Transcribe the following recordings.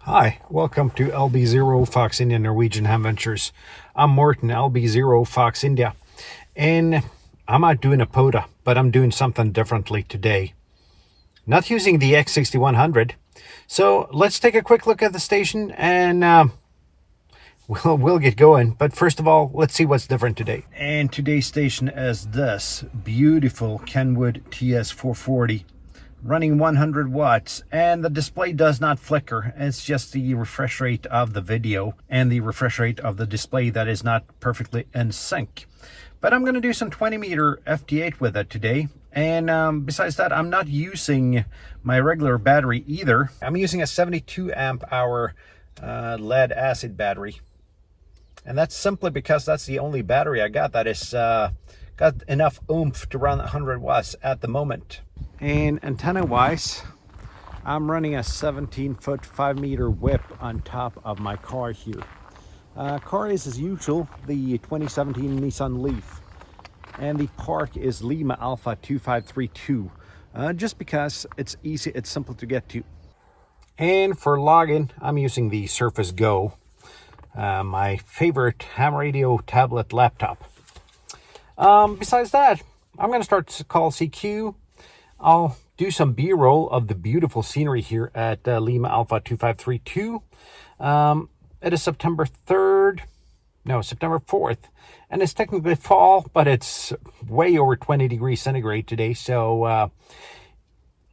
Hi, welcome to LB0 Fox India Norwegian Ham Ventures. I'm Morton, LB0 Fox India, and I'm not doing a POTA, but I'm doing something differently today. Not using the X6100. So let's take a quick look at the station and we'll get going. But first of all, let's see what's different today. And today's station is this beautiful Kenwood TS-440. Running 100 watts, and the display does not flicker. It's just the refresh rate of the video and the refresh rate of the display that is not perfectly in sync. But I'm going to do some 20 meter FT8 with it today, and besides that, I'm not using my regular battery either. I'm using a 72 amp hour lead acid battery, and that's simply because that's the only battery I got that is got enough oomph to run 100 watts at the moment. And antenna wise, I'm running a 17-foot 5-meter whip on top of my car here. Car is as usual the 2017 Nissan Leaf, and the park is Lima Alpha 2532, just because it's easy, it's simple to get to. And for login, I'm using the Surface Go, my favorite ham radio tablet laptop. Besides that, I'm going to start to call CQ. I'll do some B-roll of the beautiful scenery here at Lima Alpha 2532. It is September 4th, and it's technically fall, but it's way over 20 degrees centigrade today, so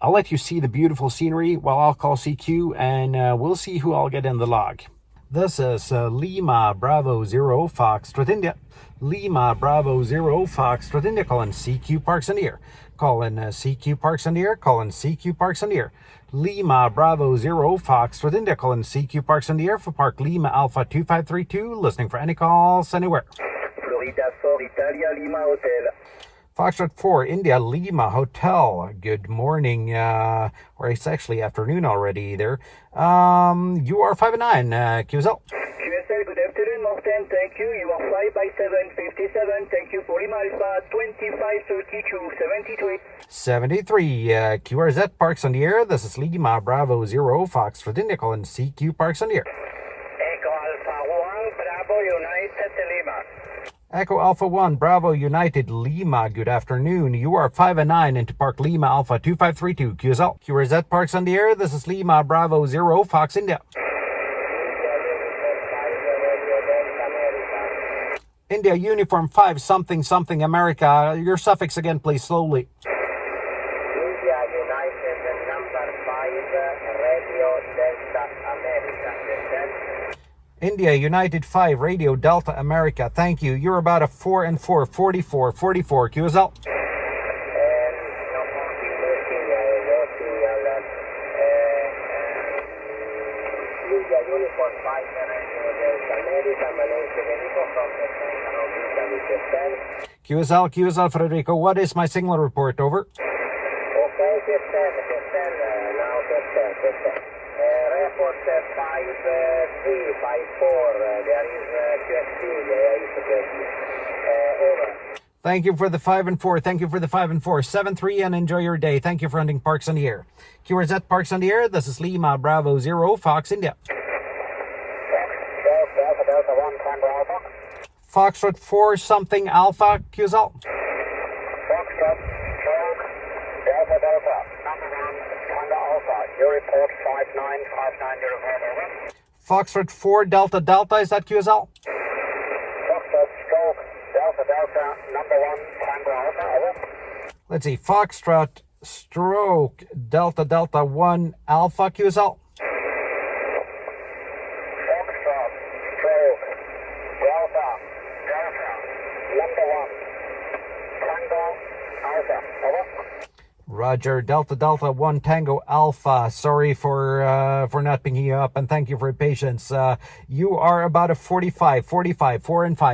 I'll let you see the beautiful scenery while I'll call CQ, and we'll see who I'll get in the log. This is Lima Bravo 0 Foxtrot India. Lima Bravo 0 Foxtrot India, calling CQ Parks in the air. Calling CQ Parks in the air, calling CQ Parks in the air. Lima Bravo 0 Foxtrot India, calling CQ Parks in the air for Park Lima Alpha 2532, listening for any calls anywhere. Florida 4 Italia Lima Hotel. Foxtrot 4 India Lima Hotel. Good morning, or it's actually afternoon already there. You are 5 and 9, QSL. QSL, good afternoon, Morten, thank you. You are 5 by 757, thank you for Lima Alpha 2532, 73. 73, QRZ Parks on the air. This is Lima Bravo 0 Foxtrot India, calling CQ Parks on the air. Echo Alpha 1, Bravo United Lima. Echo Alpha 1, Bravo United Lima, good afternoon. You are 5 and 9 into Park Lima Alpha 2532, QSL. QRZ Parks on the air. This is Lima Bravo 0 Fox India. India Uniform 5 something something America. Your suffix again, please, slowly. India United number 5, Radio Delta America. India United 5 Radio Delta America. Thank you. You're about a 4 and 4, 44, 44, QSL. Uniform 5, Radio Delta America, Malaysia, Federico from the Central of QSL, QSL Federico, what is my signal report? Over. Okay, QSL, now QSL. Report 5354, there is QSC, over. Thank you for the 5 and 4. Thank you for the 5 and 4. 7-3 and enjoy your day. Thank you for hunting Parks on the air. QRZ Parks on the air. This is Lima Bravo 0 Fox India. Delta 1, Tango Alpha. Foxtrot 4 something Alpha, QSL. Foxtrot, Delta, number 1, Tango Alpha. Your report 59590, over. Foxtrot 4 Delta Delta, is that QSL? Foxtrot, Delta, number 1, Tango Alpha, over. Let's see, Foxtrot stroke Delta 1 Alpha, QSL. Foxtrot, Delta, number 1, Tango Alpha, over. Roger, Delta 1 Tango Alpha. Sorry for not picking you up, and thank you for your patience. You are about a 45, 4 and 5, QSL. Thank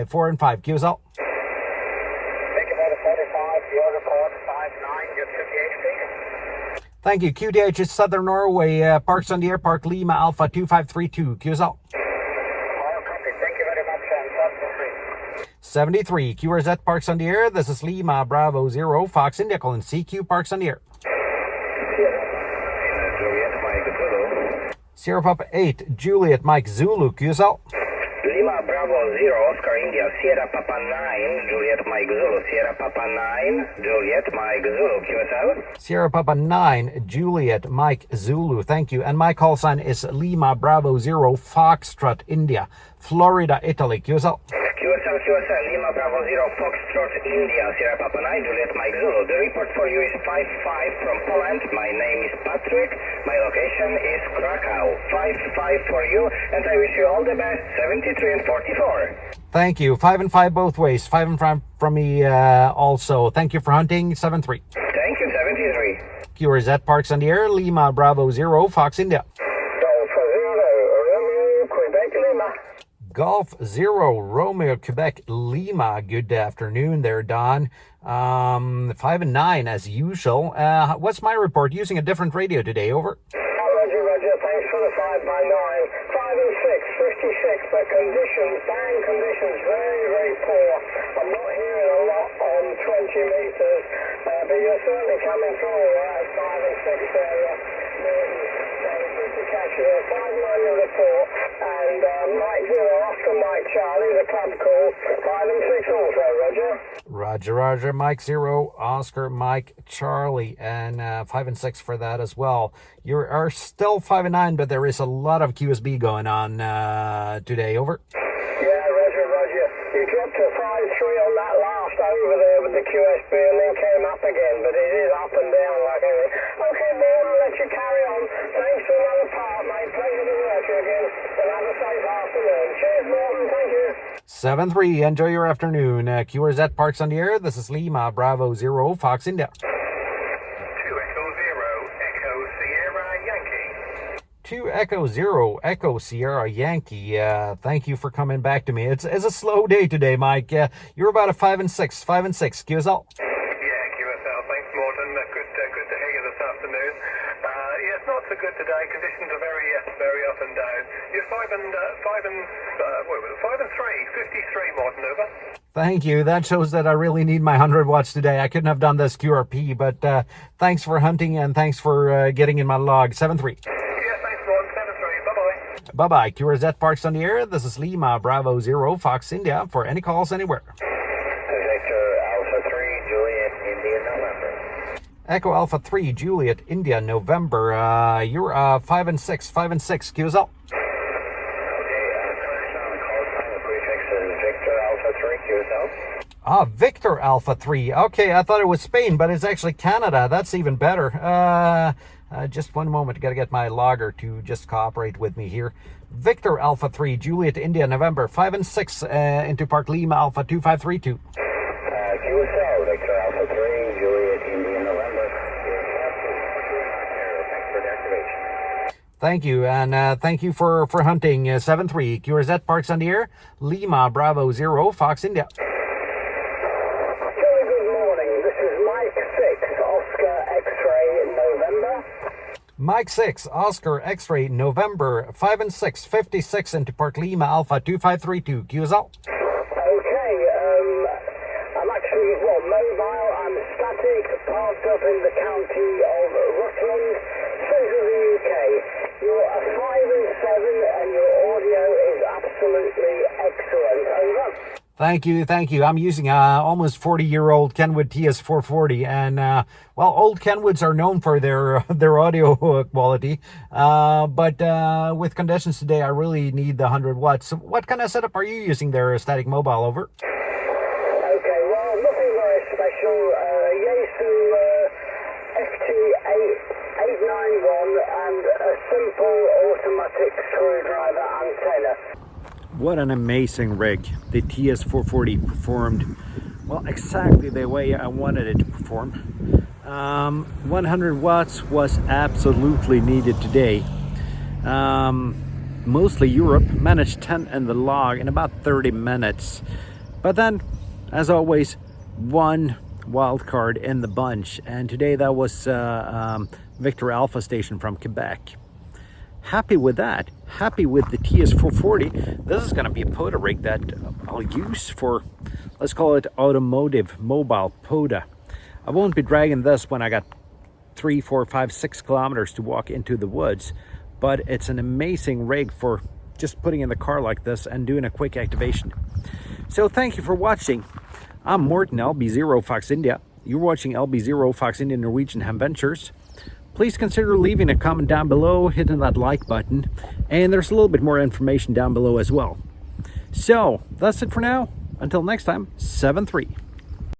you for the 45, your report 59, you should be 8. Thank you. QDH is Southern Norway, Parks on the air, Park Lima Alpha 2532, QSL. All copy, thank you very much, and 73, QRZ Parks on the air. This is Lima Bravo 0 Fox India, calling CQ Parks on the air. Sierra Papa 8, Juliet Mike Zulu, QSL. Lima Bravo 0, Oscar India, Sierra Papa 9, Juliet Mike Zulu, Sierra Papa 9, Juliet Mike Zulu, QSL. Sierra Papa 9, Juliet Mike Zulu, thank you. And my call sign is Lima Bravo 0, Foxtrot India, Florida, Italy, QSL. QSL, Lima Bravo 0, Foxtrot India, Sierra Papa 9, Juliet Mike Zulu. The report for you is 55 from Poland. My name is Patrick. My location is Krakow. 55 for you, and I wish you all the best. 73 and 44. Thank you. 5 and 5 both ways. 5 and 5 from me also. Thank you for hunting. 7-3. Thank you, 73. QRZ Parks on the air. Lima Bravo 0, Fox India. Golf 0, Romeo, Quebec, Lima. Good afternoon there, Don. 5 and 9 as usual. What's my report? Using a different radio today, over. Roger. Thanks for the 5 by 9. 5 and 6, 56, but bang conditions, very, very poor. I'm not hearing a lot on 20 meters, but you're certainly coming through at 5 and 6 area. Good to catch you there. 5 9 in report, and Mike 0, Oscar Mike Charlie, the club call. 5 and 6 also, Roger. Roger. Mike 0, Oscar Mike Charlie, and 5 and 6 for that as well. You are still 5 and 9, but there is a lot of QSB going on today, over. Yeah, Roger. You dropped to 5-3 on that last over there with the QSB and then came up again, but it is up and down like everything. Okay, Morton, I'll let you carry on. Thanks for another part, mate. Pleasure to work you again, and have a safe afternoon. Cheers, Morton. Thank you. 7-3. Enjoy your afternoon. QRZ Parks on the air. This is Lima Bravo 0, Fox India. 2 Echo 0, Echo Sierra Yankee. 2 Echo 0, Echo Sierra Yankee. Thank you for coming back to me. It's a slow day today, Mike. You're about a 5 and 6. QSL. Yeah, QSL. Thanks, Morton. Good to hear you this afternoon. Yeah, it's not so good today. Conditions are very up and down. You're 5 and 3, 53, Morton, over. Thank you. That shows that I really need my 100 watts today. I couldn't have done this QRP, but thanks for hunting and thanks for getting in my log. 7-3. Bye-bye. QRZ Parks on the air. This is Lima Bravo 0, Fox India, for any calls anywhere. Victor Alpha 3, Juliet, India, November. Echo Alpha 3, Juliet, India, November. You're 5 and 6, QSL. Okay, correction on the call sign. The prefix is Victor Alpha 3, QSL. Victor Alpha 3. Okay, I thought it was Spain, but it's actually Canada. That's even better. Just one moment. Got to get my logger to just cooperate with me here. Victor Alpha 3, Juliet, India, November. 5 and 6 into Park Lima Alpha 2532. QSL, Victor Alpha 3, Juliet, India, November. Thanks for the activation. Thank you, and thank you for hunting. 7-3. QRZ Parks on the air. Lima Bravo 0, Fox India. Mike 6, Oscar X-Ray, November. 5 and 6, 56 into Park Lima Alpha 2532. QSL. Okay, I'm actually, mobile. I'm static, parked up in the county of Rutland, centre of the UK. You're a 5 and 7, and your audio is absolutely excellent. Over. Thank you. I'm using almost 40-year-old Kenwood TS-440, and old Kenwoods are known for their audio quality, but with conditions today, I really need the 100 watts. So what kind of setup are you using there, static mobile, over? Okay, well, nothing very special. Yaesu FT891 and a simple automatic screwdriver antenna. What an amazing rig. The TS-440 performed, exactly the way I wanted it to perform. 100 watts was absolutely needed today. Mostly Europe, managed 10 in the log in about 30 minutes. But then, as always, one wild card in the bunch. And today that was Victor Alpha Station from Quebec. Happy with that. Happy with the TS-440. This is going to be a POTA rig that I'll use for, let's call it automotive mobile POTA. I won't be dragging this when I got 3, 4, 5, 6 kilometers to walk into the woods, but it's an amazing rig for just putting in the car like this and doing a quick activation. So thank you for watching. I'm Morton, LB0 Fox India. You're watching LB0 Fox India Norwegian Ham Ventures. Please consider leaving a comment down below, hitting that like button, and there's a little bit more information down below as well. So that's it for now. Until next time, 7-3.